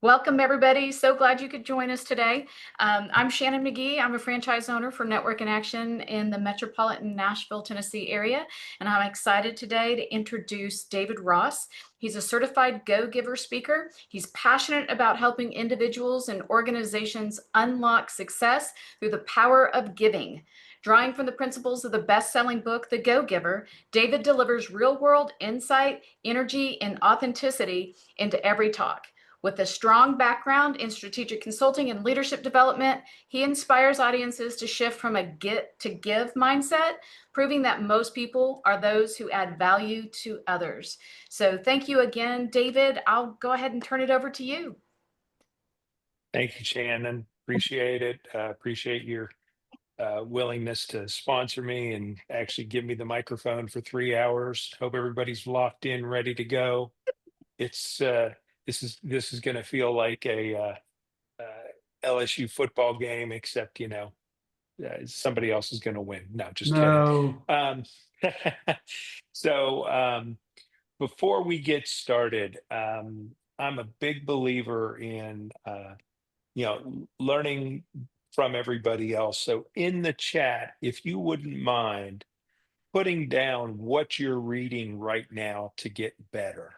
Welcome, everybody. So glad you could join us today. I'm Shannon McGee. I'm a franchise owner for Network in Action in the metropolitan Nashville, Tennessee area. And I'm excited today to introduce David Ross. He's a certified go-giver speaker. He's passionate about helping individuals and organizations unlock success through the power of giving. Drawing from the principles of the best-selling book, The Go-Giver, David delivers real-world insight, energy, and authenticity into every talk. With a strong background in strategic consulting and leadership development, he inspires audiences to shift from a get to give mindset, proving that most people are those who add value to others. So thank you again, David. I'll go ahead and turn it over to you. Thank you, Shannon. Appreciate it. Appreciate your willingness to sponsor me and actually give me the microphone for 3 hours. Hope everybody's locked in, ready to go. It's this is going to feel like a LSU football game, except somebody else is going to win. No, just kidding. No. Um, so before we get started, I'm a big believer in learning from everybody else. So in the chat, if you wouldn't mind putting down what you're reading right now to get better.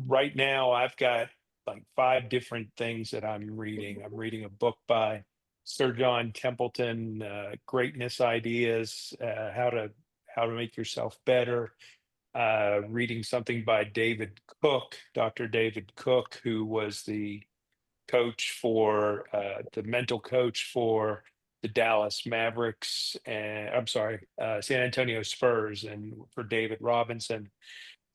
Right now, I've got like five different things that I'm reading. I'm reading a book by Sir John Templeton, Greatness Ideas, how to make yourself better. Reading something by David Cook, Dr. David Cook, who was the mental coach for the Dallas Mavericks, and I'm sorry, San Antonio Spurs, and for David Robinson.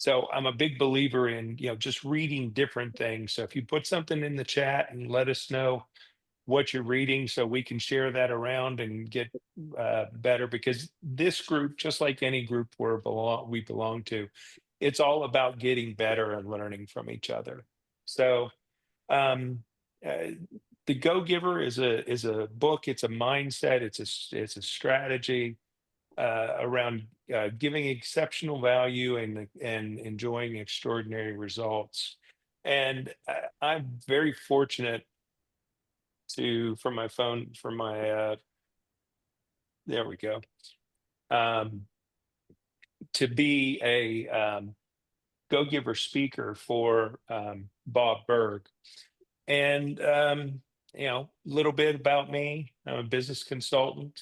So I'm a big believer in, just reading different things. So if you put something in the chat and let us know what you're reading so we can share that around and get better, because this group, just like any group we belong to, it's all about getting better and learning from each other. So um, uh, the Go Giver is a book. It's a mindset. It's a strategy around giving exceptional value and enjoying extraordinary results. And I'm very fortunate from my phone, from my there we go, um, to be a Go Giver speaker for Bob Berg. And a little bit about me: I'm a business consultant.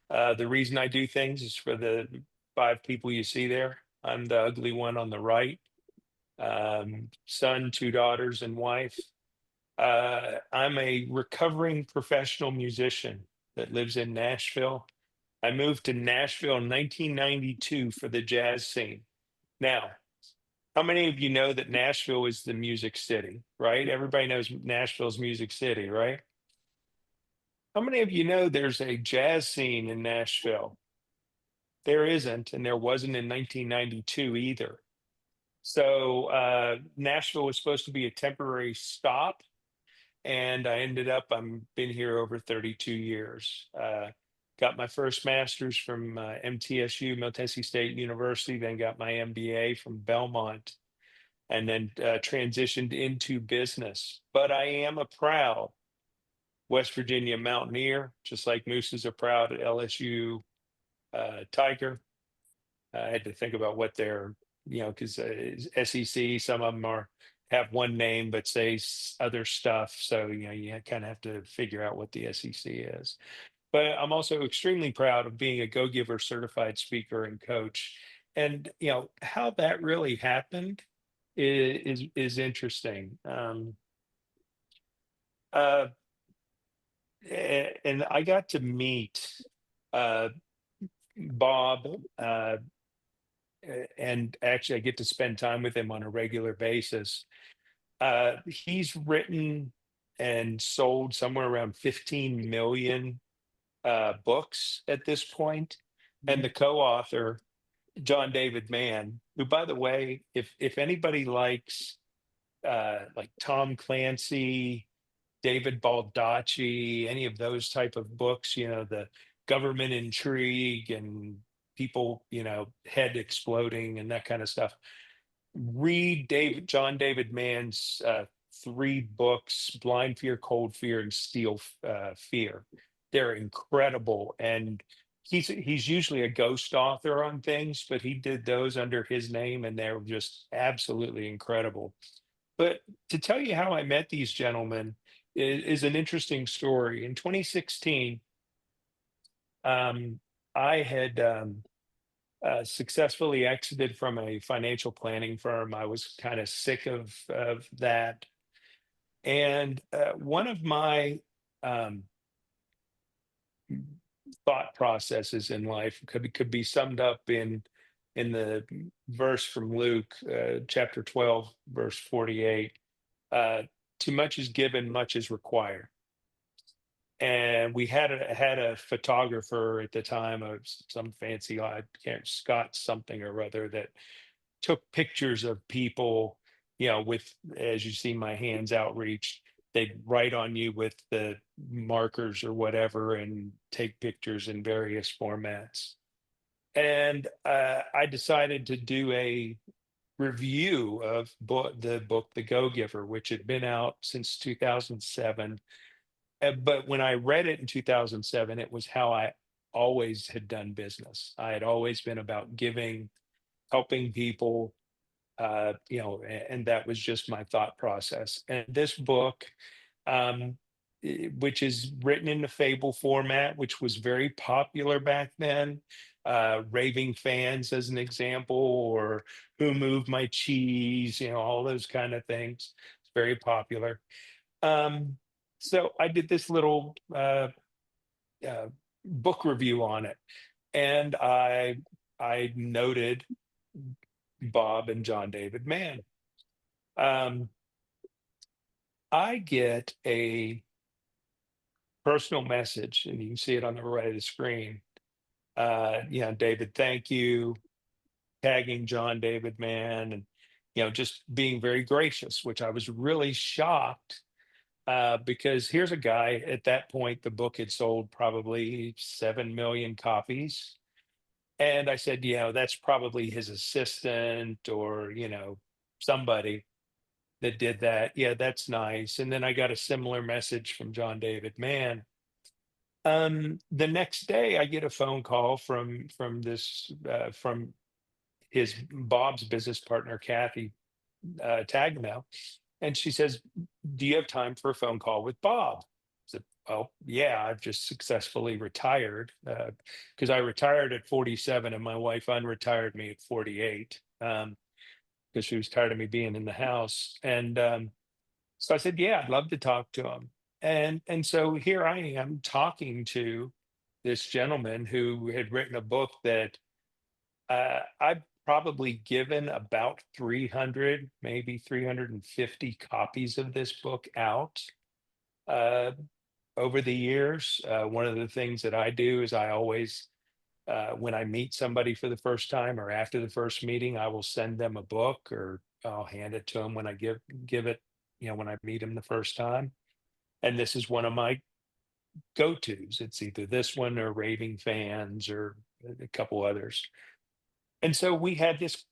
The reason I do things is for the five people you see there. I'm the ugly one on the right. Son, two daughters, and wife. I'm a recovering professional musician that lives in Nashville. I moved to Nashville in 1992 for the jazz scene. Now, how many of you know that Nashville is the music city, right? Everybody knows Nashville's music city, right? How many of you know there's a jazz scene in Nashville? There isn't, and there wasn't in 1992 either. So Nashville was supposed to be a temporary stop, and I'm been here over 32 years. Got my first master's from MTSU, Middle Tennessee State University, then got my MBA from Belmont, and then transitioned into business. But I am a proud West Virginia Mountaineer, just like Moose is a proud LSU Tiger. I had to think about what they're, because SEC, some of them have one name but say other stuff. So you kind of have to figure out what the SEC is. But I'm also extremely proud of being a Go Giver certified speaker and coach. And how that really happened is interesting. Uh, and I got to meet uh, Bob. And actually I get to spend time with him on a regular basis. He's written and sold somewhere around 15 million books at this point. And the co-author, John David Mann, who, by the way, if anybody likes like Tom Clancy, David Baldacci, any of those type of books, the government intrigue and people, head exploding and that kind of stuff. read John David Mann's three books: Blind Fear, Cold Fear, and Steel Fear. They're incredible, and he's usually a ghost author on things, but he did those under his name, and they're just absolutely incredible. But to tell you how I met these gentlemen is an interesting story. In 2016, um, I had successfully exited from a financial planning firm. I was kind of sick of that. And one of my um, thought processes in life could be summed up in the verse from Luke, chapter 12, verse 48. Uh, Too much is given, much is required. And we had a photographer at the time of some fancy, I can't, Scott something or other, that took pictures of people, with, as you see my hands outreached, they'd write on you with the markers or whatever and take pictures in various formats. And I decided to do a review of the book The Go Giver, which had been out since 2007. But when I read it in 2007, it was how I always had done business. I had always been about giving, helping people, and that was just my thought process. And this book, um, which is written in the fable format, which was very popular back then, raving fans as an example, or who moved my cheese, all those kind of things. It's very popular. Um, so I did this little uh, book review on it, and I noted Bob and John David Mann. Um, I get a personal message, and you can see it on the right of the screen. David, thank you, tagging John David Mann, and just being very gracious, which I was really shocked, because here's a guy at that point. The book had sold probably 7 million copies, and I said, that's probably his assistant, or somebody that did that. Yeah, that's nice. And then I got a similar message from John David Mann. The next day, I get a phone call from his Bob's business partner, Kathy Tagnell, and she says, "Do you have time for a phone call with Bob?" I said, "Well, yeah, I've just successfully retired, because I retired at 47, and my wife unretired me at 48, because she was tired of me being in the house." And so I said, "Yeah, I'd love to talk to him." And so here I am talking to this gentleman who had written a book that I've probably given about 300, maybe 350 copies of this book out uh, over the years. One of the things that I do is I always, when I meet somebody for the first time or after the first meeting, I will send them a book, or I'll hand it to them when I give it, when I meet them the first time. And this is one of my go-tos. It's either this one or Raving Fans or a couple others. And so we had this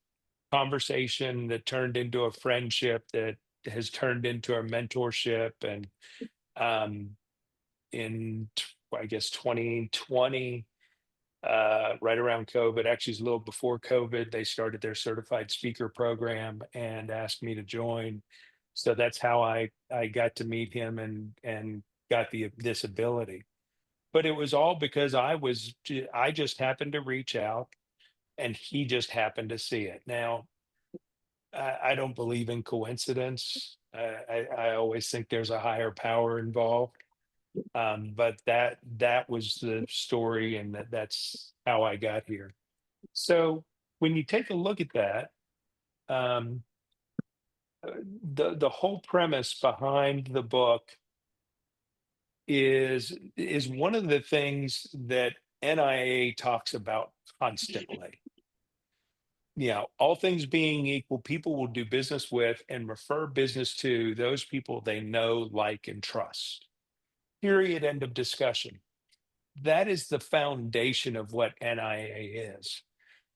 conversation that turned into a friendship that has turned into a mentorship. And um, I guess 2020, right around COVID, actually, it's a little before COVID, they started their certified speaker program and asked me to join. So that's how I got to meet him and got this ability. But it was all because I just happened to reach out, and he just happened to see it. Now, I don't believe in coincidence. I always think there's a higher power involved. But that was the story, and that's how I got here. So when you take a look at that, um, the whole premise behind the book is one of the things that NIA talks about constantly. All things being equal, people will do business with and refer business to those people they know, like, and trust. Period. End of discussion. That is the foundation of what NIA is.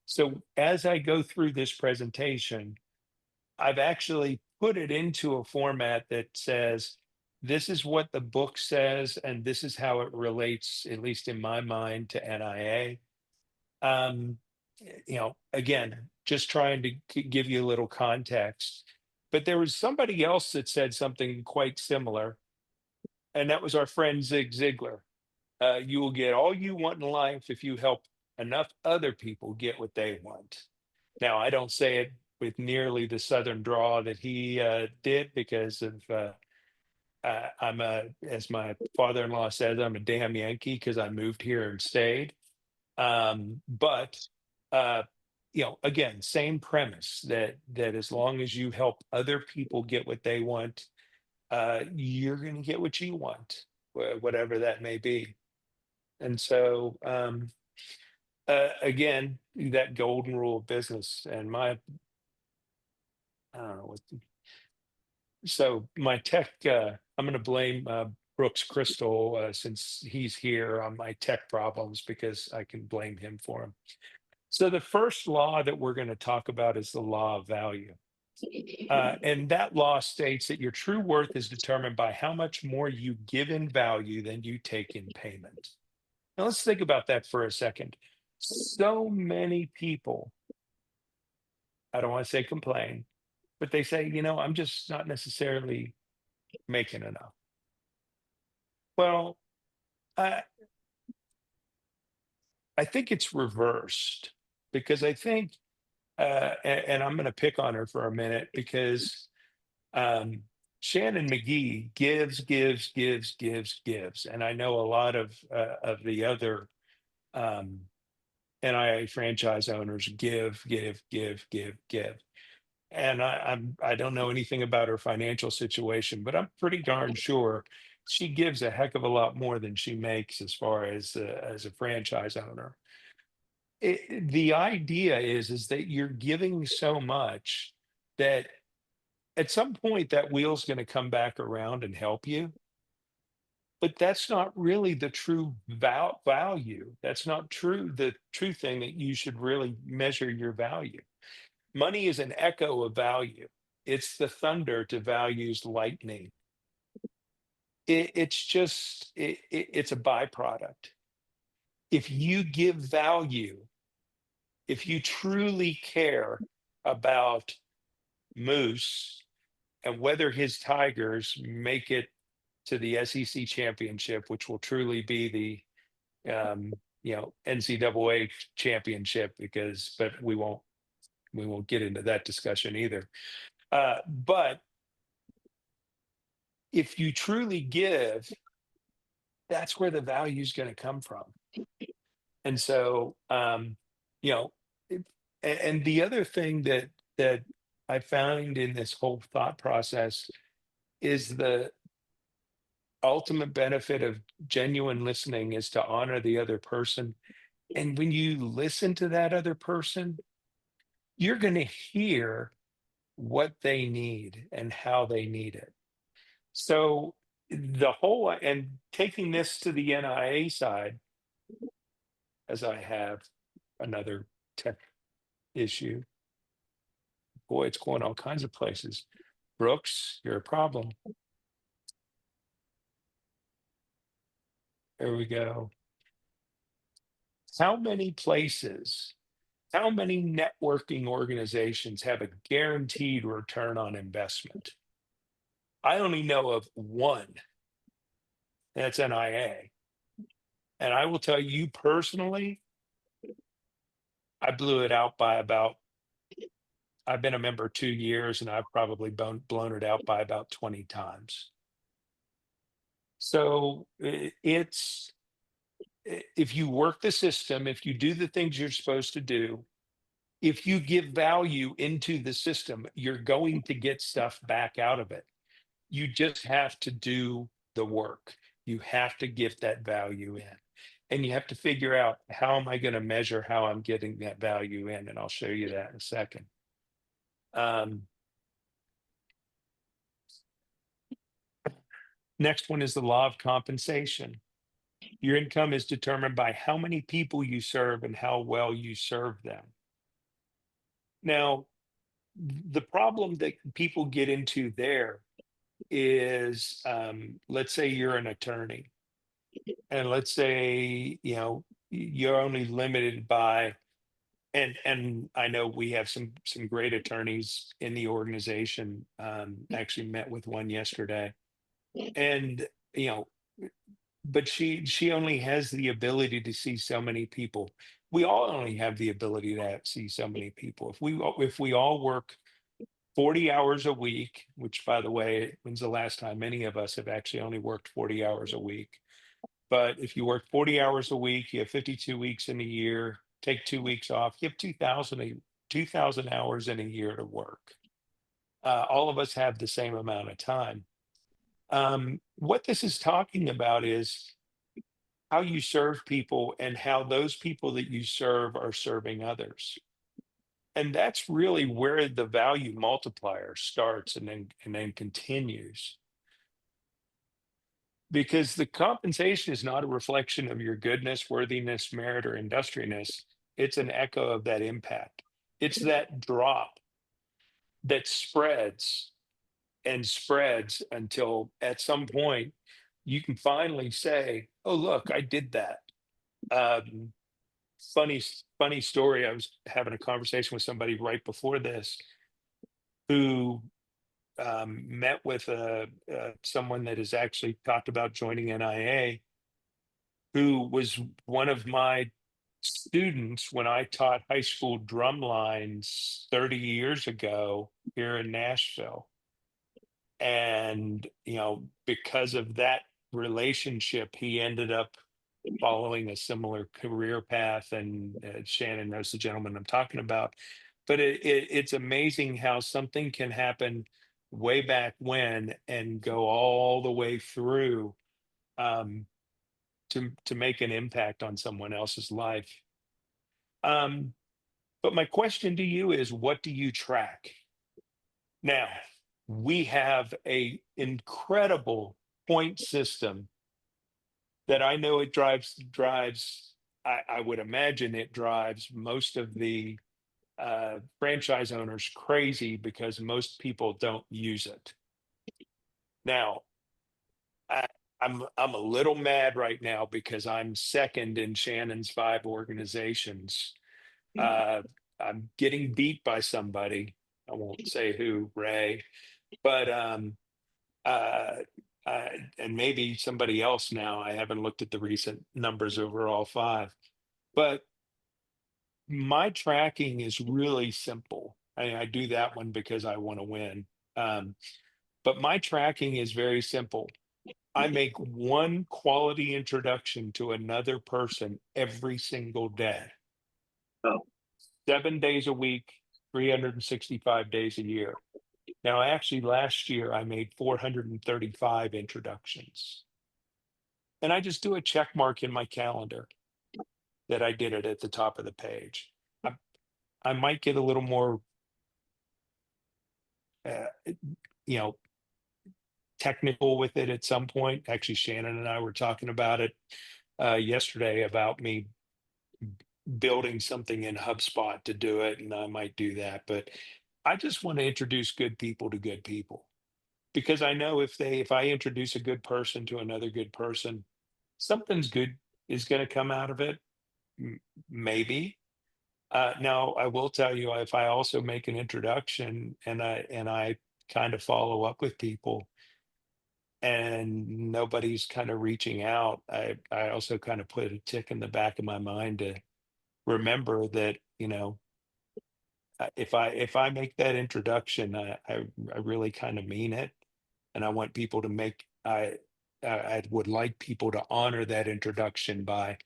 So as I go through this presentation, I've actually put it into a format that says, this is what the book says, and this is how it relates, at least in my mind, to NIA. Um, again, just trying to give you a little context. But there was somebody else that said something quite similar, and that was our friend Zig Ziglar. You will get all you want in life if you help enough other people get what they want. Now, I don't say it with nearly the Southern drawl that he did because of I'm as my father-in-law says, I'm a damn Yankee because I moved here and stayed. But uh, again, same premise that as long as you help other people get what they want, you're going to get what you want, whatever that may be. And so, again, that golden rule of business and I don't know what, so my tech, I'm going to blame Brooks Crystal since he's here on my tech problems because I can blame him for them. So the first law that we're going to talk about is the law of value. And that law states that your true worth is determined by how much more you give in value than you take in payment. Now let's think about that for a second. So many people, I don't want to say complain, but they say, I'm just not necessarily making enough. Well, I, I think it's reversed because I think, and I'm going to pick on her for a minute because um, Shannon McGee gives, and I know a lot of the other um, NIA franchise owners give. And I don't know anything about her financial situation, but I'm pretty darn sure she gives a heck of a lot more than she makes as a franchise owner. The idea is that you're giving so much that at some point that wheel's going to come back around and help you, but that's not really the true value. That's not true the true thing that you should really measure your value. Money is an echo of value. It's the thunder to value's lightning. It's a byproduct. If you give value, if you truly care about Moose and whether his Tigers make it to the SEC championship, which will truly be the NCAA championship, but we won't get into that discussion either. But if you truly give, that's where the value is going to come from. And so, you know, and the other thing that I found in this whole thought process is the ultimate benefit of genuine listening is to honor the other person. And when you listen to that other person, you're going to hear what they need and how they need it. So the whole and taking this to the NIA side, as I have another tech issue, boy, it's going all kinds of places. Brooks, you're a problem. There we go. How many places, how many networking organizations have a guaranteed return on investment? I only know of one, that's NIA. And I will tell you personally, I blew it out by about, I've been a member 2 years and I've probably blown it out by about 20 times. So if you work the system, if you do the things you're supposed to do, if you give value into the system, you're going to get stuff back out of it. You just have to do the work. You have to give that value in. And you have to figure out, how am I going to measure how I'm getting that value in? And I'll show you that in a second. Um, Next one is the law of compensation. Your income is determined by how many people you serve and how well you serve them. Now, the problem that people get into there is, let's say you're an attorney, and let's say, you're only limited by, and I know we have some great attorneys in the organization. Actually met with one yesterday, and you know, but she only has the ability to see so many people. We all only have the ability to see so many people. If we all work 40 hours a week, which, by the way, when's the last time any of us have actually only worked 40 hours a week? But if you work 40 hours a week, you have 52 weeks in a year, take 2 weeks off, you have 2,000 hours in a year to work. All of us have the same amount of time. What this is talking about is how you serve people and how those people that you serve are serving others. And that's really where the value multiplier starts and then continues. Because the compensation is not a reflection of your goodness, worthiness, merit, or industriousness. It's an echo of that impact. It's that drop that spreads and spreads until at some point you can finally say, "Oh, look, I did that." Um, funny story. I was having a conversation with somebody right before this who met with someone that has actually talked about joining NIA, who was one of my students when I taught high school drum lines 30 years ago here in Nashville. And, because of that relationship, he ended up following a similar career path. And Shannon knows the gentleman I'm talking about. But it's amazing how something can happen way back when and go all the way through, um, to make an impact on someone else's life. Um, but my question to you is, what do you track? Now, we have a incredible point system that I know it drives. I would imagine it drives most of the franchise owners crazy because most people don't use it. Now, I, I'm a little mad right now because I'm second in Shannon's 5 organizations. Uh, I'm getting beat by somebody. I won't say who, Ray, but uh, and maybe somebody else now. I haven't looked at the recent numbers over all 5, but my tracking is really simple. I do that one because I want to win. Um, but my tracking is very simple. I make one quality introduction to another person every single day, Oh, 7 days a week, 365 days a year. Now, actually, last year I made 435 introductions. And I just do a check mark in my calendar that I did it at the top of the page. I, I might get a little more, uh, you know, technical with it at some point. Actually, Shannon and I were talking about it yesterday about me building something in HubSpot to do it, and I might do that. But I just want to introduce good people to good people because I know if I introduce a good person to another good person, something's good is going to come out of it. Maybe. Now, I will tell you, if I also make an introduction and I kind of follow up with people and nobody's kind of reaching out, I also kind of put a tick in the back of my mind to remember that, if I make that introduction, I really kind of mean it, and I want people to make I would like people to honor that introduction by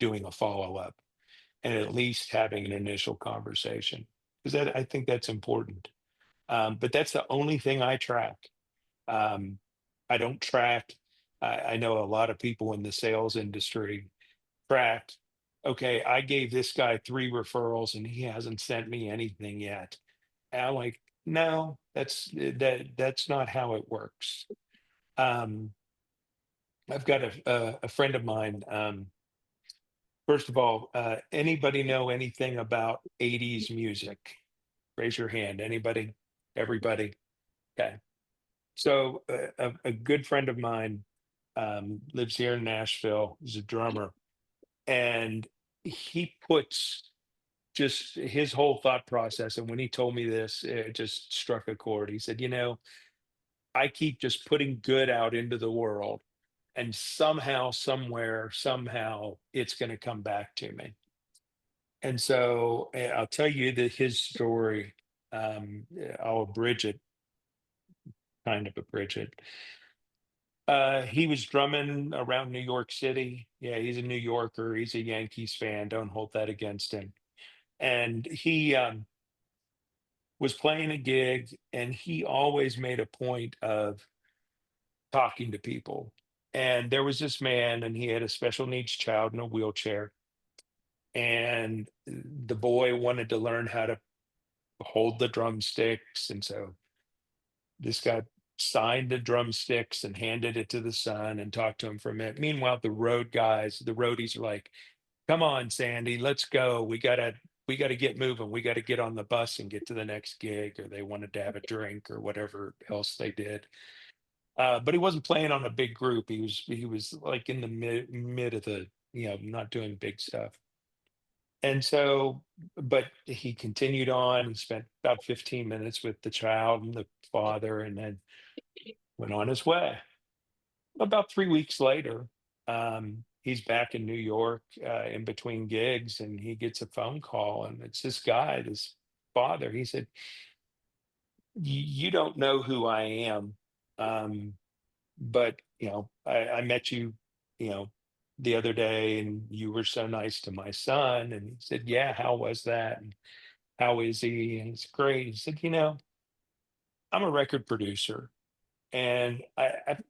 doing a follow up and at least having an initial conversation because I think that's important. But that's the only thing I track. Um, I don't track. I know a lot of people in the sales industry tracked. Okay, I gave this guy 3 referrals and he hasn't sent me anything yet. And I'm like, no, that's not how it works. Um, I've got a friend of mine. First of all, anybody know anything about 80s music? Raise your hand. Anybody? Everybody? Okay. So a good friend of mine lives here in Nashville. He's a drummer, and he puts just his whole thought process. And when he told me this, it just struck a chord. He said, I keep just putting good out into the world, and somehow, somewhere, somehow, it's going to come back to me. And so I'll tell you that his story. I'll abridge it, kind of abridge it. He was drumming around New York City. Yeah, he's a New Yorker. He's a Yankees fan. Don't hold that against him. And he was playing a gig, and he always made a point of talking to people. And there was this man, and he had a special needs child in a wheelchair. And the boy wanted to learn how to hold the drumsticks. And so this guy signed the drumsticks and handed it to the son and talked to him for a minute. Meanwhile, the roadies are like, "Come on, Sandy, let's go. We gotta get moving. We got to get on the bus and get to the next gig." Or they wanted to have a drink or whatever else they did. But he wasn't playing on a big group. He was like in the mid of the, not doing big stuff. And so, but he continued on. He spent about 15 minutes with the child and the father, and then went on his way. About 3 weeks later, he's back in New York in between gigs, and he gets a phone call, and it's this guy, this father. He said, You don't know who I am, um, but I met you, you know, the other day, and you were so nice to my son." And he said, "Yeah, how was that? And how is he?" And it's great. He said, "I'm a record producer, and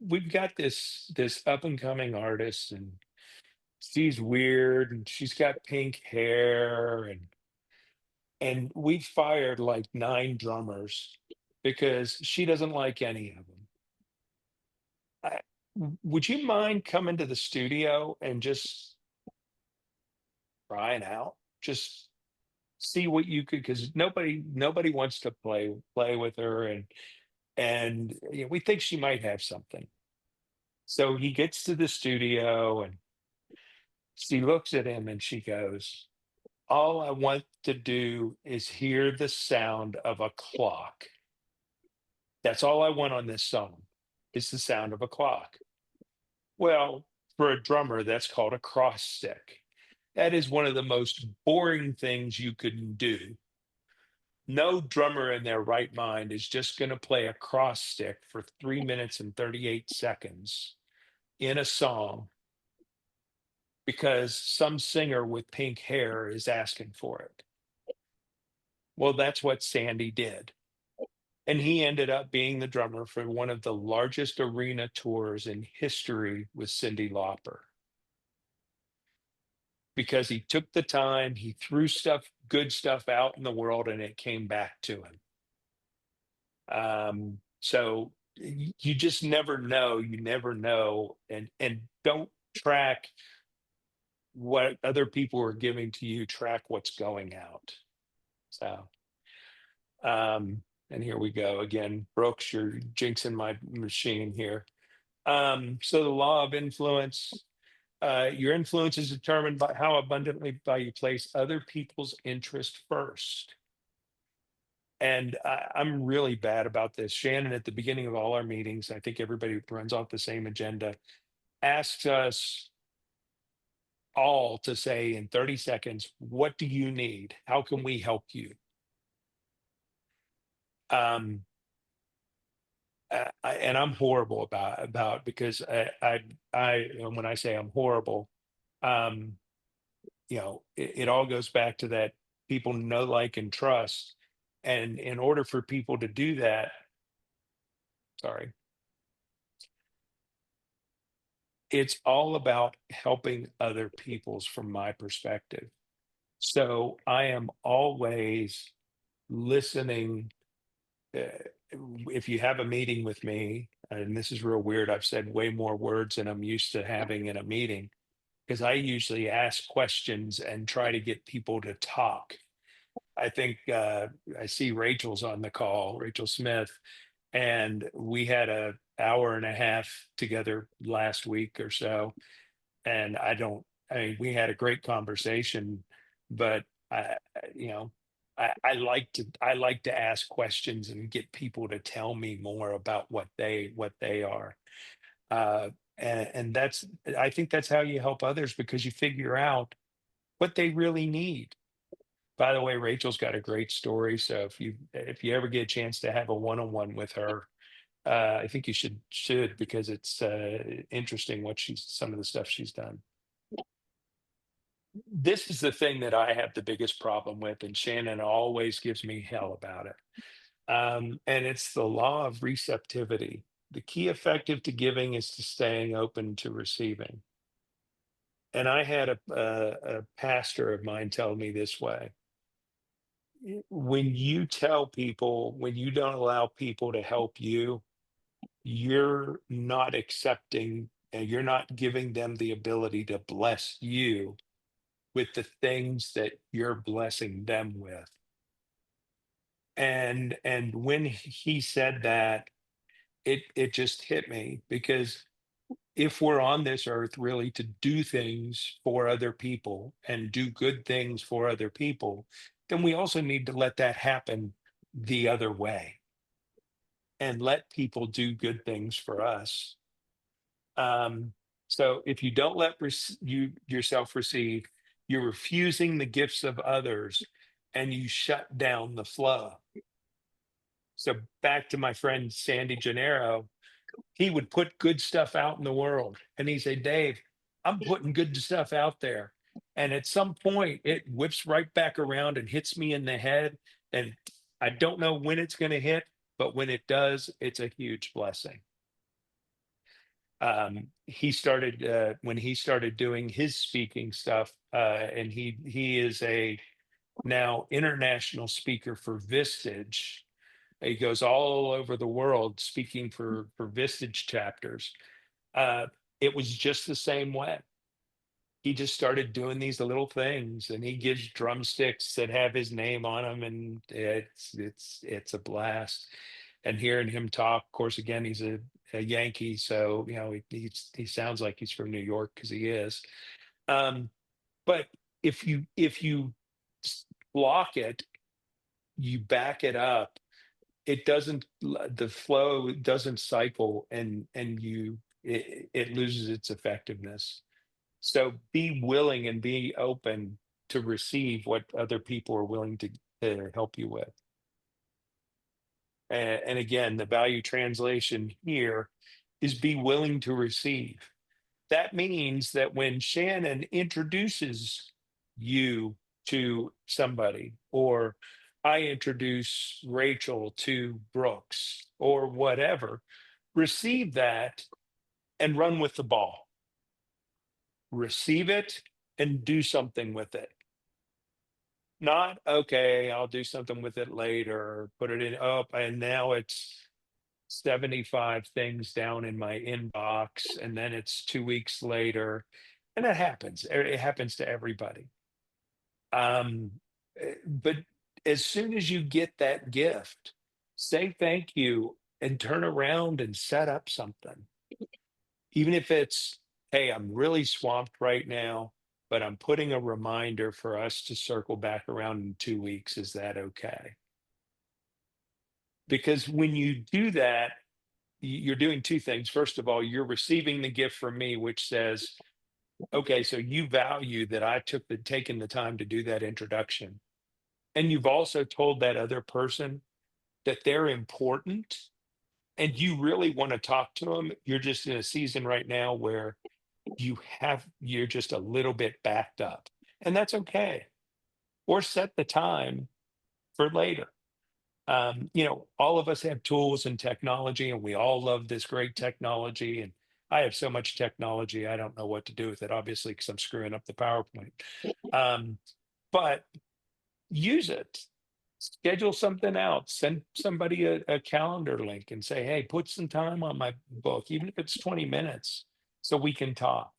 we've got this up and coming artist, and she's weird, and she's got pink hair, and we've fired like 9 drummers because she doesn't like any of them. Would you mind coming to the studio and just trying out? Just see what you could, because nobody wants to play with her, and we think she might have something." So he gets to the studio, and she looks at him and she goes, "All I want to do is hear the sound of a clock. That's all I want on this song, is the sound of a clock." Well, for a drummer, that's called a cross stick. That is one of the most boring things you can do. No drummer in their right mind is just going to play a cross stick for 3 minutes and 38 seconds in a song because some singer with pink hair is asking for it. Well, that's what Sandy did. And he ended up being the drummer for one of the largest arena tours in history with Cyndi Lauper, because he took the time, he threw good stuff out in the world, and it came back to him. So you just never know. You never know. And don't track what other people are giving to you, track what's going out. So, and here we go again. Brooks, you're jinxing my machine here. So the law of influence, your influence is determined by how abundantly by you place other people's interest first. And I'm really bad about this. Shannon, at the beginning of all our meetings, I think everybody runs off the same agenda, asks us all to say in 30 seconds, what do you need? How can we help you? Um, and I'm horrible about because and when I say I'm horrible, um, it all goes back to that: people know, like, and trust. And in order for people to do that, sorry, it's all about helping other people's from my perspective. So I am always listening. If you have a meeting with me, and this is real weird, I've said way more words than I'm used to having in a meeting, because I usually ask questions and try to get people to talk. I think I see Rachel's on the call, Rachel Smith, and we had a hour and a half together last week or so. And I mean, we had a great conversation, but you know, I like to ask questions and get people to tell me more about what they are. Uh, and that's I think that's how you help others because you figure out what they really need. By the way, Rachel's got a great story. So if you ever get a chance to have a one-on-one with her, I think you should because it's interesting what she's some of the stuff she's done. This is the thing that I have the biggest problem with, and Shannon always gives me hell about it. And it's the law of receptivity. The key effective to giving is to staying open to receiving. And I had a pastor of mine tell me this way: when you tell people, when you don't allow people to help you, you're not accepting and you're not giving them the ability to bless you with the things that you're blessing them with. And when he said that, it just hit me because if we're on this earth really to do things for other people and do good things for other people, then we also need to let that happen the other way and let people do good things for us. Um, so if you don't let you yourself receive, you're refusing the gifts of others and you shut down the flow. So back to my friend Sandy Gennaro, he would put good stuff out in the world. And he said, Dave, I'm putting good stuff out there. And at some point, it whips right back around and hits me in the head. And I don't know when it's going to hit, but when it does, it's a huge blessing. He started when he started doing his speaking stuff, and he is a now international speaker for Vistage. He goes all over the world speaking for Vistage chapters. Uh, it was just the same way. He just started doing these little things, and he gives drumsticks that have his name on them, and it's a blast. And hearing him talk, of course, again, he's a Yankee, so you know he sounds like he's from New York because he is. Um, but if you block it, you back it up, it doesn't the flow doesn't cycle and it loses its effectiveness. So be willing and be open to receive what other people are willing to help you with. And again, the value translation here is be willing to receive. That means that when Shannon introduces you to somebody, or I introduce Rachel to Brooks, or whatever, receive that and run with the ball. Receive it and do something with it. Not, okay, I'll do something with it later, put it in up, and now it's 75 things down in my inbox, and then it's 2 weeks later. And that happens. It happens to everybody. But as soon as you get that gift, say thank you and turn around and set up something. Even if it's, hey, I'm really swamped right now, but I'm putting a reminder for us to circle back around in 2 weeks. Is that okay? Because when you do that, you're doing two things. First of all, you're receiving the gift from me, which says, okay, so you value that I took the taken the time to do that introduction. And you've also told that other person that they're important and you really want to talk to them. You're just in a season right now where you're just a little bit backed up. And that's okay. Or set the time for later. All of us have tools and technology, and we all love this great technology. And I have so much technology, I don't know what to do with it, obviously, because I'm screwing up the PowerPoint. But use it. Schedule something out. Send somebody a calendar link and say, hey, put some time on my book, even if it's 20 minutes, so we can talk.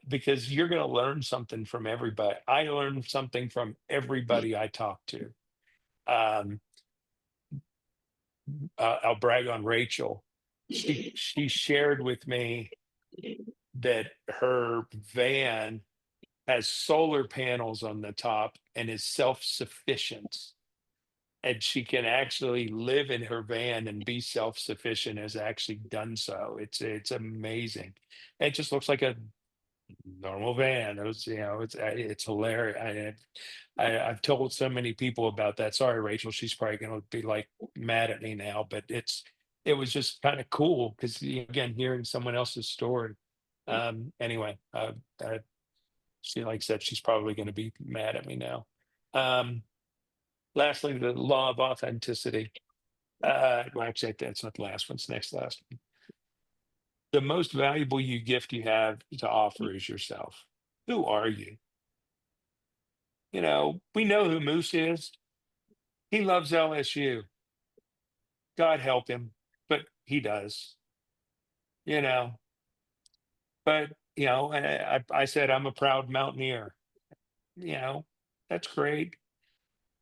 because you're going to learn something from everybody. I learn something from everybody I talk to. Um, I'll brag on Rachel. She shared with me that her van has solar panels on the top and is self-sufficient, and she can actually live in her van and be self-sufficient, has actually done so. It's amazing. It just looks like a normal van. It was, it's hilarious. I've told so many people about that. Sorry, Rachel, she's probably going to be like mad at me now, but it was just kind of cool because, again, hearing someone else's story. Anyway, she, like I said, she's probably going to be mad at me now. Um, Lastly, the law of authenticity. Well, actually, that's not the last one. It's the next last one. The most valuable gift you have to offer is yourself. Who are you? We know who Moose is. He loves LSU. God help him, but he does. You know, but and I said I'm a proud mountaineer. You know, that's great.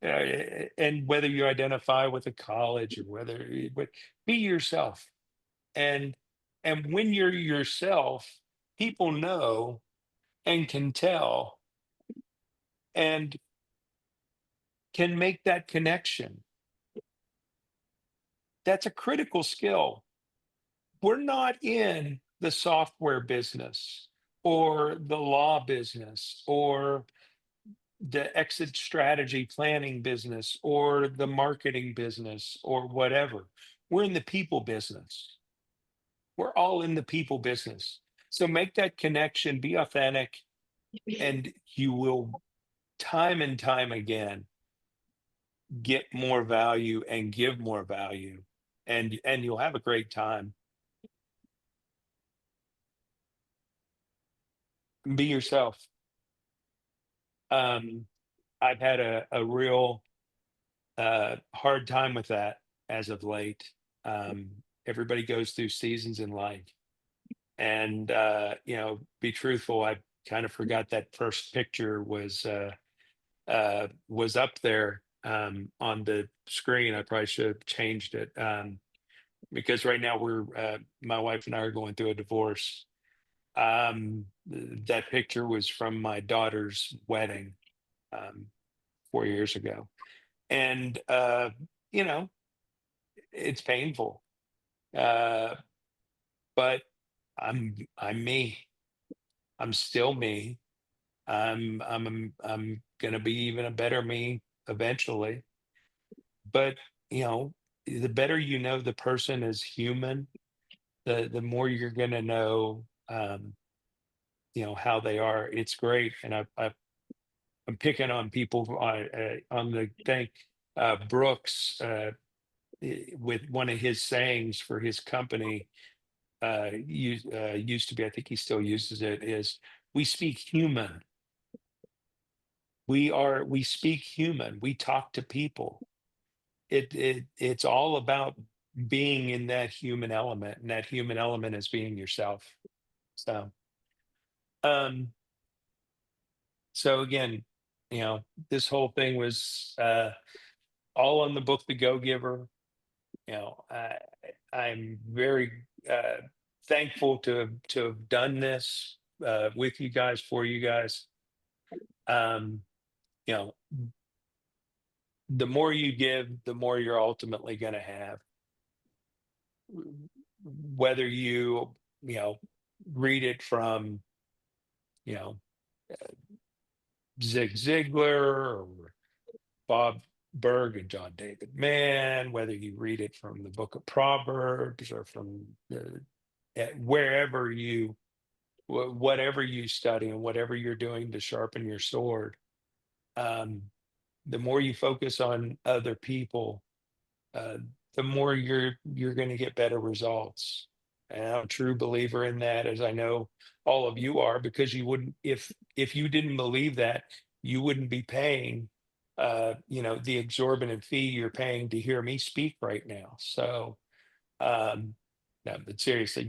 And whether you identify with a college or but be yourself. And when you're yourself, people know and can tell and can make that connection. That's a critical skill. We're not in the software business or the law business or the exit strategy planning business or the marketing business or whatever. We're in the people business. We're all in the people business. So make that connection, be authentic, and you will, time and time again, get more value and give more value, and you'll have a great time. Be yourself. um I've had a real hard time with that as of late. Everybody goes through seasons in life, and be truthful, I kind of forgot that first picture was up there on the screen. I probably should have changed it, because right now my wife and I are going through a divorce. That picture was from my daughter's wedding, um, 4 years ago, and you know, it's painful. Uh, but I'm me. I'm still me. I'm gonna be even a better me eventually. But the better you know the person is human, the more you're gonna know, how they are. It's great, and I'm picking on people on the thing. Brooks, with one of his sayings for his company, used to be, I think he still uses it, is we speak human. We speak human. We talk to people. It's all about being in that human element, and that human element is being yourself. So, um, so again, this whole thing was all on the book, The Go Giver. I'm very thankful to have done this with you guys, for you guys. Um, you know, the more you give, the more you're ultimately going to have. Whether you read it from you know Zig Ziglar or Bob Berg and John David Mann, whether you read it from the Book of Proverbs or from wherever whatever you study and whatever you're doing to sharpen your sword, um, the more you focus on other people, uh, the more you're going to get better results. And I'm a true believer in that, as I know all of you are, because you wouldn't, if you didn't believe that, you wouldn't be paying the exorbitant fee you're paying to hear me speak right now. So no, but seriously,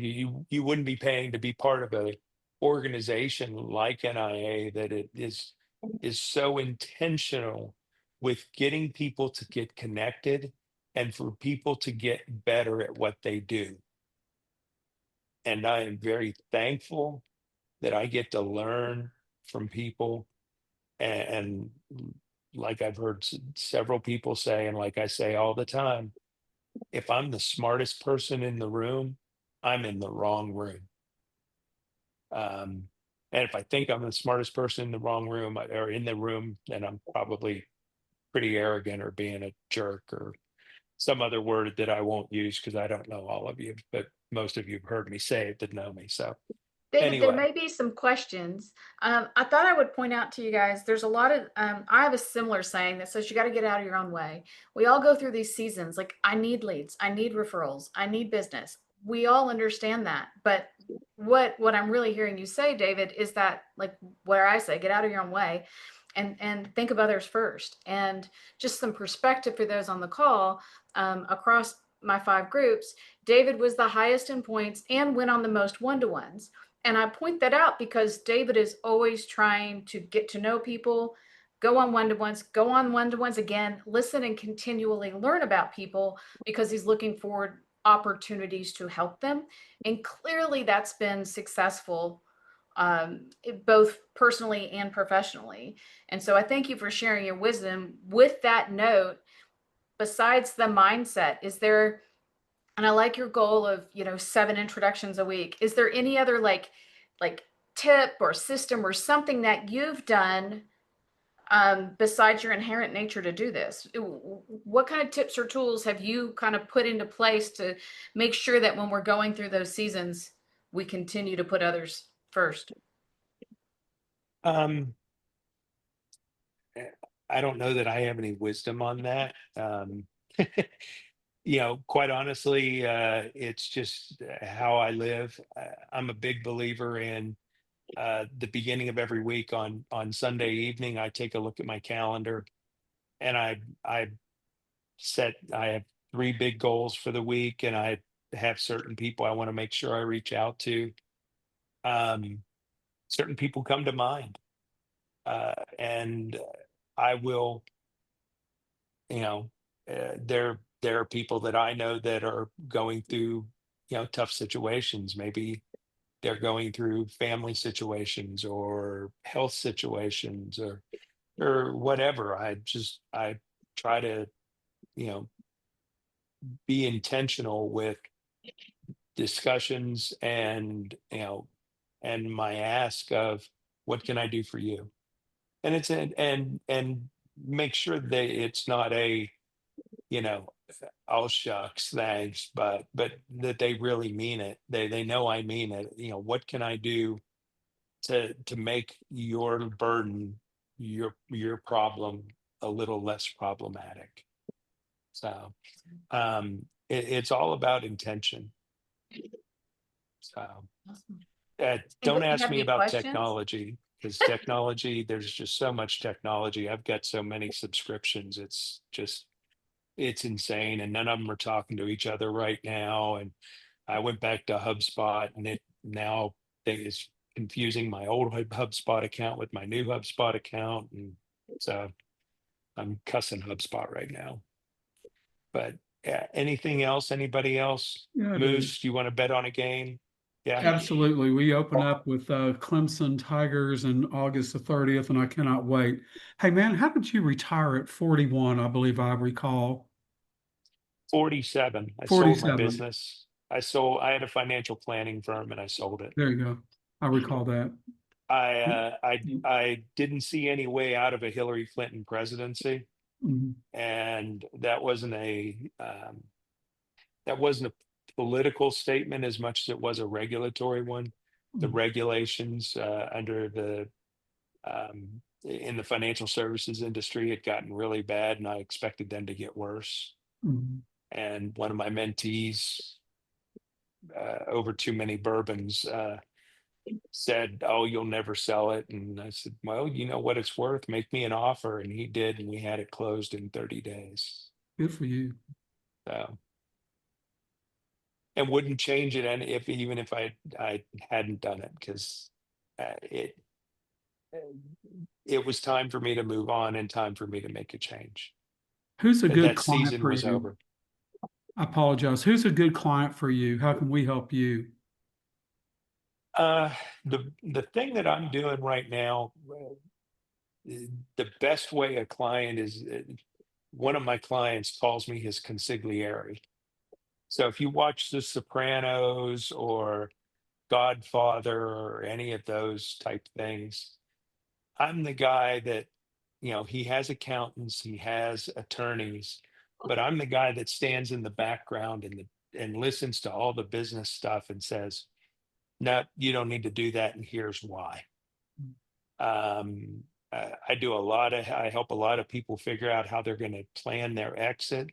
you wouldn't be paying to be part of organization like NIA that it is so intentional with getting people to get connected and for people to get better at what they do. And I am very thankful that I get to learn from people. And like I've heard several people say, and like I say all the time, if I'm the smartest person in the room, I'm in the wrong room. Um, and if I think I'm the smartest person in the wrong room or in the room, then I'm probably pretty arrogant or being a jerk or some other word that I won't use because I don't know all of you, but most of you have heard me say it that know me. So David, there anyway, may be some questions. I thought I would point out to you guys, there's a lot of, I have a similar saying that says you got to get out of your own way. We all go through these seasons. Like, I need leads, I need referrals, I need business. We all understand that. But what I'm really hearing you say, David, is that, like, where I say, get out of your own way and think of others first. And just some perspective for those on the call, across my 5 groups, David was the highest in points and went on the most one-to-ones. And I point that out because David is always trying to get to know people, go on one-to-ones again, listen and continually learn about people because he's looking for opportunities to help them. And clearly that's been successful, both personally and professionally. And so I thank you for sharing your wisdom. With that note, besides the mindset, is there, and I like your goal of, 7 introductions a week. Is there any other like tip or system or something that you've done, besides your inherent nature to do this? What kind of tips or tools have you kind of put into place to make sure that when we're going through those seasons, we continue to put others first? um, I don't know that I have any wisdom on that. Quite honestly, it's just how I live. I'm a big believer in the beginning of every week on Sunday evening. I take a look at my calendar and I have 3 big goals for the week, and I have certain people I want to make sure I reach out to. Um, Certain people come to mind, and I will you know there are people that I know that are going through tough situations. Maybe they're going through family situations or health situations or whatever. I try to you know be intentional with discussions and my ask of what can I do for you, and it's and make sure that it's not a you know oh shucks thanks, but that they really mean it. They know I mean it. What can I do to make your burden, your problem, a little less problematic? So it's all about intention. So Awesome. don't Anybody ask have me any about questions? technology, because technology, there's just so much technology. I've got so many subscriptions. It's insane, and none of them are talking to each other right now. And I went back to HubSpot, and it now is confusing my old HubSpot account with my new HubSpot account, and so I'm cussing HubSpot right now. But yeah, anything else? Anybody else? Yeah, I do. Moose, do you want to bet on a game? Yeah. Absolutely. We open up with Clemson Tigers on August the 30th, and I cannot wait. Hey, man, how did you retire at 41? I believe I recall. 47. I sold my 47. business. I had a financial planning firm and I sold it. There you go. I recall that. I didn't see any way out of a Hillary Clinton presidency, Mhm. and that wasn't a political statement as much as it was a regulatory one. The Mhm. regulations in the financial services industry had gotten really bad, and I expected them to get worse. Mhm. And one of my mentees, over too many bourbons, said, "Oh, you'll never sell it." And I said, "Well, you know what it's worth. Make me an offer." And he did, and we had it closed in 30 days. Good for you. So, and wouldn't change it, and if even if I hadn't done it, because it it was time for me to move on and time for me to make a change. Who's a good That client season for was you? over. I apologize. Who's a good client for you? How can we help you? Uh, the thing that I'm doing right now, the best way a client is, one of my clients calls me his consigliere. So if you watch The Sopranos or Godfather or any of those type things, I'm the guy that, he has accountants, he has attorneys, but I'm the guy that stands in the background and listens to all the business stuff and says, no, you don't need to do that, and here's why. Um, I help a lot of people figure out how they're going to plan their exit.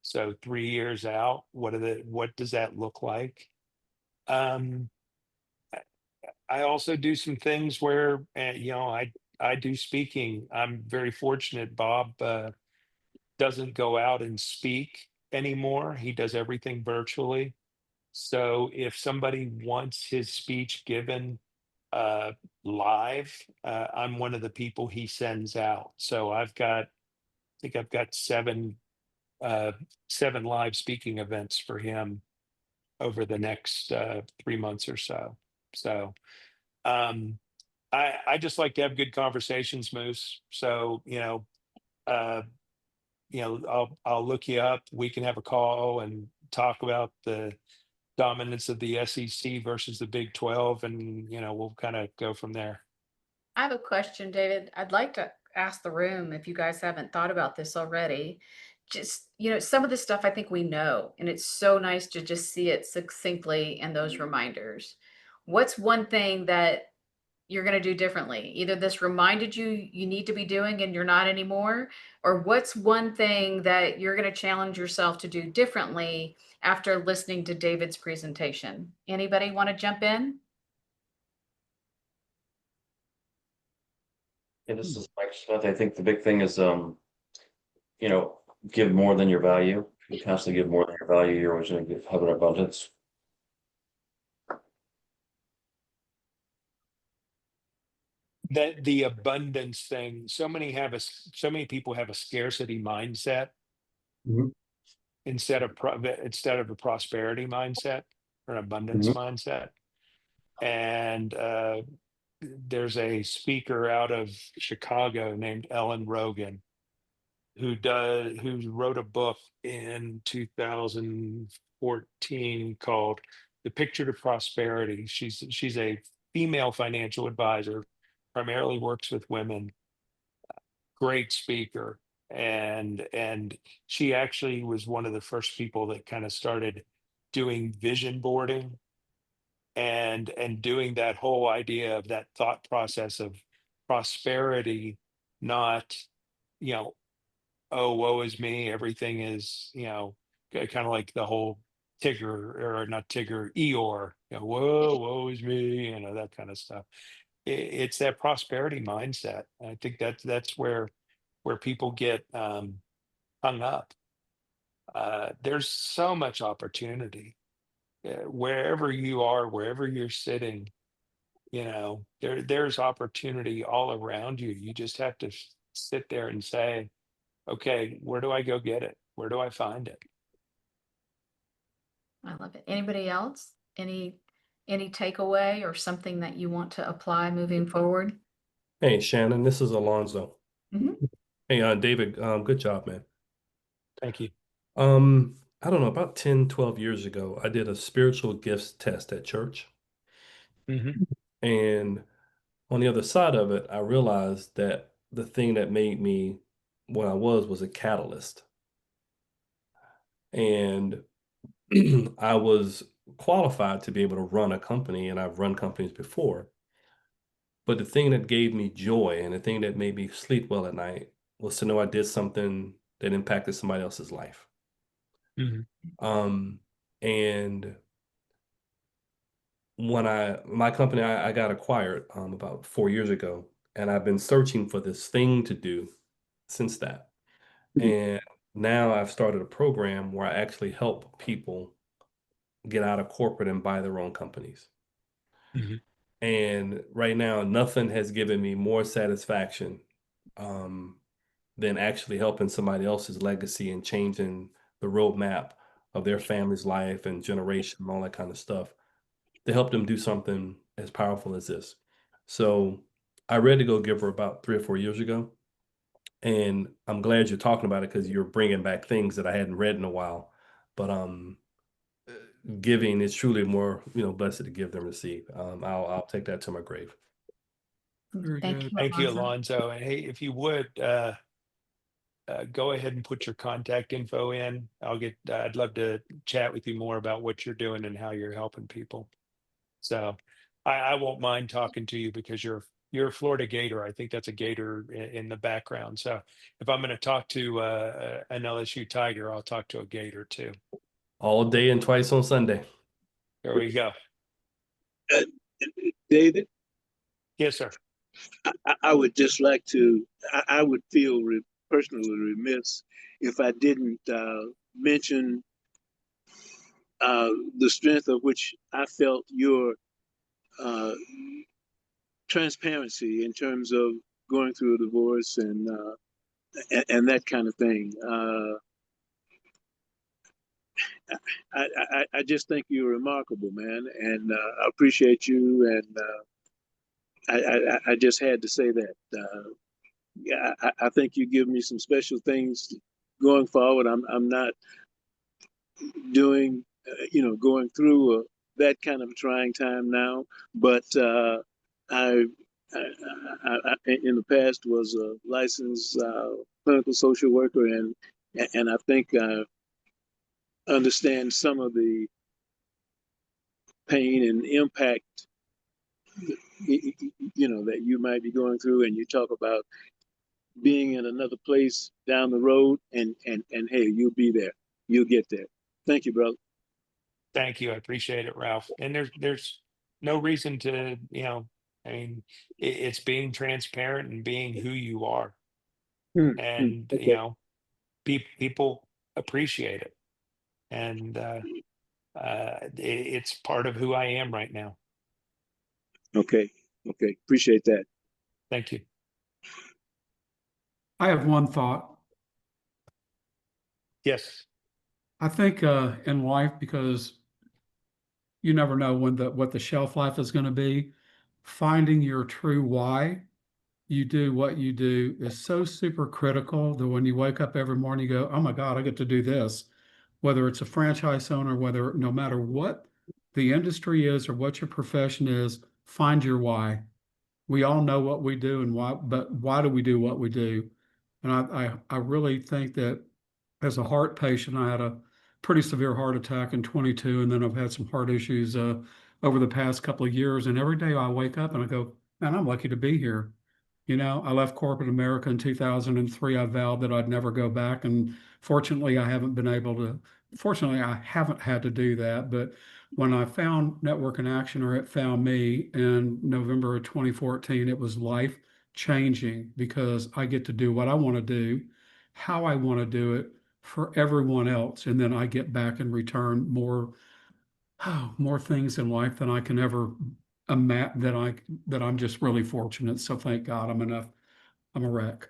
So 3 years out, what does that look like? Um, I also do some things where, I do speaking. I'm very fortunate. Bob doesn't go out and speak anymore. He does everything virtually. So if somebody wants his speech given uh, live, I'm one of the people he sends out. So I think I've got uh, seven live speaking events for him over the next 3 months or so. So um, I just like to have good conversations, Moose. So uh, I'll look you up. We can have a call and talk about the dominance of the SEC versus the Big 12, and we'll kind of go from there. I have a question, David. I'd like to ask the room if you guys haven't thought about this already. Just, some of the stuff I think we know, and it's so nice to just see it succinctly in those reminders. What's one thing that you're going to do differently? Either this reminded you need to be doing and you're not anymore, or what's one thing that you're going to challenge yourself to do differently after listening to David's presentation? Anybody want to jump in? Yeah, this is Mike Smith. I think the big thing is, you know, give more than your value. If you constantly give more than your value, you're always going to have an abundance. That the abundance thing, so many people have a scarcity mindset Mhm. instead of a prosperity mindset or an abundance Mhm. mindset. And there's a speaker out of Chicago named Ellen Rogan who wrote a book in 2014 called The Picture to Prosperity. She's a female financial advisor, primarily works with women, great speaker. And she actually was one of the first people that kind of started doing vision boarding and doing that whole idea of that thought process of prosperity, not, you know, oh, woe is me, everything is, kind of like the whole Tigger, or not Tigger, Eeyore, whoa, woe is me, that kind of stuff. It's that prosperity mindset. I think that's where people get hung up. There's so much opportunity. Wherever you are, wherever you're sitting, there's opportunity all around you. You just have to sit there and say, okay, where do I go get it? Where do I find it? I love it. Anybody else? Any takeaway or something that you want to apply moving forward? Hey, Shannon, this is Alonzo. Mhm. Hey, David, good job, man. Thank you. I don't know, about 10, 12 years ago, I did a spiritual gifts test at church. Hmm. And on the other side of it, I realized that the thing that made me what I was a catalyst. And I was qualified to be able to run a company, and I've run companies before. But the thing that gave me joy and the thing that made me sleep well at night was to know I did something that impacted somebody else's life. Hmm. Um, and when my company, I got acquired about 4 years ago, and I've been searching for this thing to do since that. And now I've started a program where I actually help people get out of corporate and buy their own companies. Hmm. And right now, nothing has given me more satisfaction than actually helping somebody else's legacy and changing the roadmap of their family's life and generation and all that kind of stuff to help them do something as powerful as this. So I read The Go Giver about 3 or 4 years ago. And I'm glad you're talking about it because you're bringing back things that I hadn't read in a while. But giving is truly more, blessed to give than receive. I'll take that to my grave. Very Thank good. you, Thank you, Alonzo. Alonzo. And hey, if you would, go ahead and put your contact info in. I'd love to chat with you more about what you're doing and how you're helping people. So I won't mind talking to you because you're a Florida Gator. I think that's a Gator in the background. So if I'm going to talk to an LSU Tiger, I'll talk to a Gator too. All day and twice on Sunday. There we go. David, Yes, sir. I would just like to, I would feel personally remiss if I didn't mention the strength of which I felt your uh, transparency in terms of going through a divorce and that kind of thing. I just think you're remarkable, man, and I appreciate you, and I just had to say that. Yeah, I think you give me some special things going forward. I'm not doing, going through that kind of trying time now, but I, in the past was a licensed clinical social worker, and I think I understand some of the pain and impact, that you might be going through, and you talk about being in another place down the road, and hey, you'll be there, you'll get there. Thank you, brother. Thank you. I appreciate it, Ralph. And there's no reason to, I mean, it's being transparent and being who you are. And, Okay. people appreciate it. And it's part of who I am right now. Okay. Appreciate that. Thank you. I have one thought. Yes. I think in life, because you never know what the shelf life is going to be, finding your true why you do what you do is so super critical that when you wake up every morning, you go, oh my God, I get to do this. Whether it's a franchise owner, no matter what the industry is or what your profession is, find your why. We all know what we do and why, but why do we do what we do? And I really think that as a heart patient, I had a pretty severe heart attack in 22, and then I've had some heart issues over the past couple of years. And every day I wake up and I go, man, I'm lucky to be here. I left corporate America in 2003. I vowed that I'd never go back. And fortunately, fortunately, I haven't had to do that. But when I found Network in Action, or it found me in November of 2014, it was life changing because I get to do what I want to do, how I want to do it for everyone else. And then I get back in return more things in life than I can ever imagine, that I'm just really fortunate. So thank God I'm a wreck.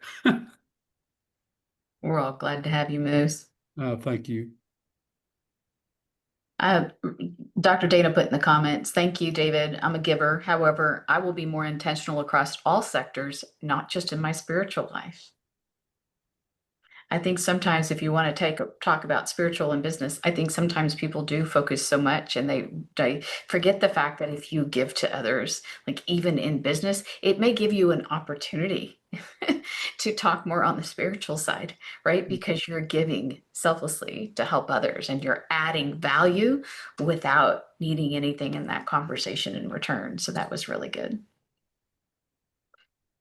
We're all glad to have you, Moose. Thank you. Dr. Dana put in the comments, thank you, David. I'm a giver. However, I will be more intentional across all sectors, not just in my spiritual life. I think sometimes if you want to talk about spiritual and business, I think sometimes people do focus so much and they forget the fact that if you give to others, like even in business, it may give you an opportunity to talk more on the spiritual side, right? Because you're giving selflessly to help others and you're adding value without needing anything in that conversation in return. So that was really good.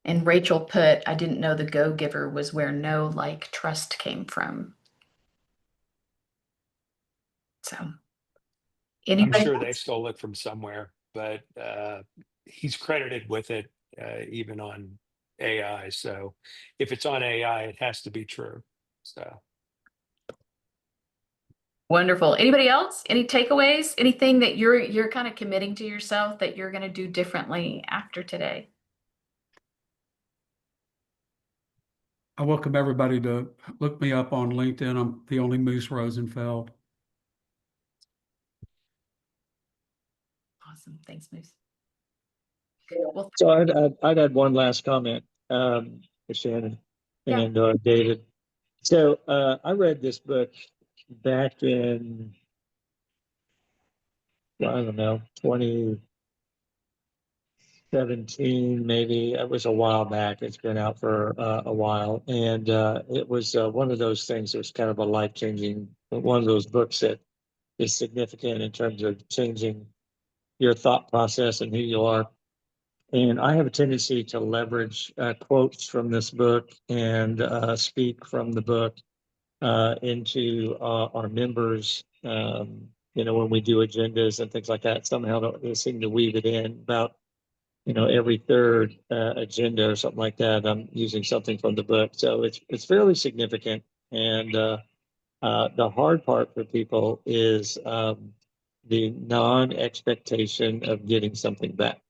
And Rachel put, I didn't know the go-giver was where know, like, trust came from. So I'm anybody sure they else? stole it from somewhere, but he's credited with it even on AI. So if it's on AI, it has to be true. So Wonderful. Anybody else? Any takeaways? Anything that you're kind of committing to yourself that you're going to do differently after today? I welcome everybody to look me up on LinkedIn. I'm the only Moose Rosenfeld. Awesome. Thanks, Moose. Well, So I'd add one last comment, for Shannon Yeah. and David. So I read this book back in, I don't know, 2017, maybe. It was a while back. It's been out for a while. And it was one of those things that was kind of a life-changing, one of those books that is significant in terms of changing your thought process and who you are. And I have a tendency to leverage quotes from this book and speak from the book into our members. When we do agendas and things like that, somehow they seem to weave it in about, every third agenda or something like that. I'm using something from the book, so it's fairly significant. And the hard part for people is the non-expectation of getting something back.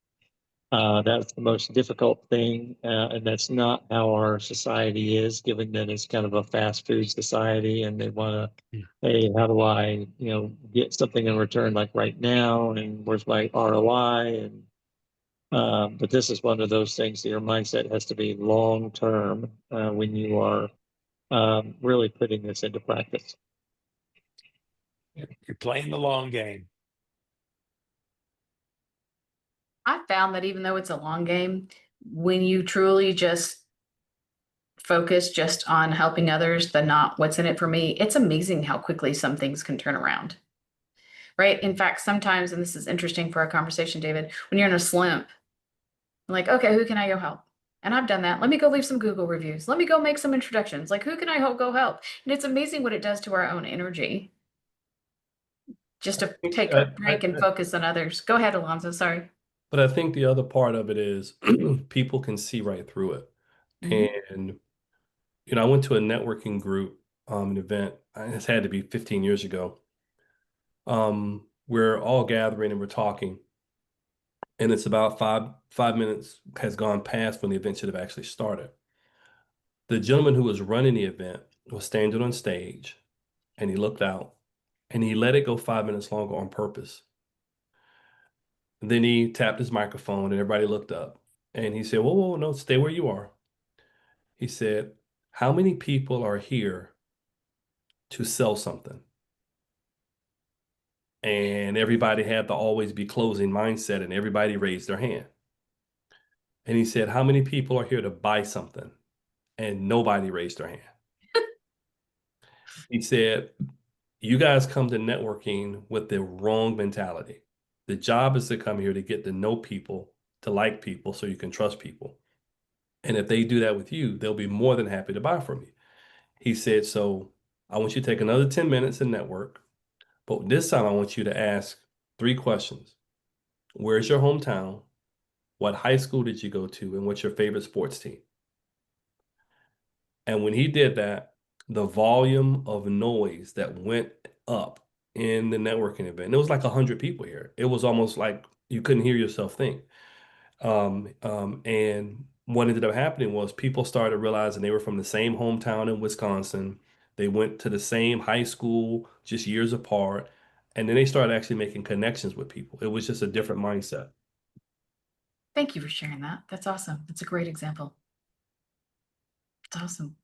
That's the most difficult thing, and that's not how our society is, given that it's kind of a fast food society, and they want to, hey, how do I, get something in return like right now, and where's my ROI? And but this is one of those things that your mindset has to be long term when you are really putting this into practice. You're playing the long game. I found that even though it's a long game, when you truly just focus just on helping others, the not what's in it for me, it's amazing how quickly some things can turn around. Right? In fact, sometimes, and this is interesting for our conversation, David, when you're in a slump, like, okay, who can I go help? And I've done that. Let me go leave some Google reviews. Let me go make some introductions. Like, who can I go help? And it's amazing what it does to our own energy. Just to take a break and focus on others. Go ahead, Alonzo. Sorry. But I think the other part of it is people can see right through it. And, I went to a networking group, an event, it's had to be 15 years ago. We're all gathering and we're talking. And it's about five minutes has gone past when the event should have actually started. The gentleman who was running the event was standing on stage and he looked out and he let it go 5 minutes longer on purpose. And then he tapped his microphone and everybody looked up and he said, whoa, no, stay where you are. He said, how many people are here to sell something? And everybody had the always be closing mindset and everybody raised their hand. And he said, how many people are here to buy something? And nobody raised their hand. He said, you guys come to networking with the wrong mentality. The job is to come here to get to know people, to like people, so you can trust people. And if they do that with you, they'll be more than happy to buy from you. He said, so I want you to take another 10 minutes and network. But this time I want you to ask 3 questions. Where's your hometown? What high school did you go to? And what's your favorite sports team? And when he did that, the volume of noise that went up in the networking event, it was like 100 people here. It was almost like you couldn't hear yourself think. And what ended up happening was people started realizing they were from the same hometown in Wisconsin. They went to the same high school just years apart. And then they started actually making connections with people. It was just a different mindset. Thank you for sharing that. That's awesome. That's a great example. It's awesome.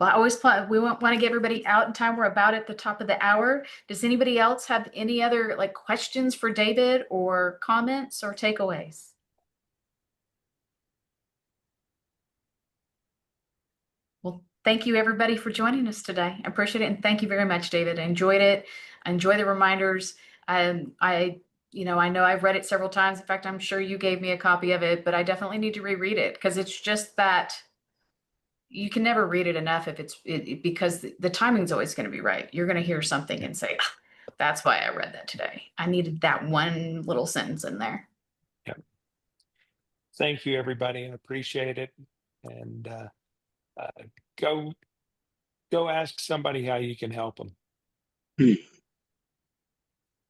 Well, I always we want to get everybody out in time. We're about at the top of the hour. Does anybody else have any other questions for David or comments or takeaways? Well, thank you everybody for joining us today. I appreciate it. And thank you very much, David. I enjoyed it. I enjoy the reminders. I know I've read it several times. In fact, I'm sure you gave me a copy of it, but I definitely need to reread it because it's just that you can never read it enough because the timing's always going to be right. You're going to hear something and say, that's why I read that today. I needed that one little sentence in there. Yeah. Thank you, everybody. I appreciate it. And go ask somebody how you can help them.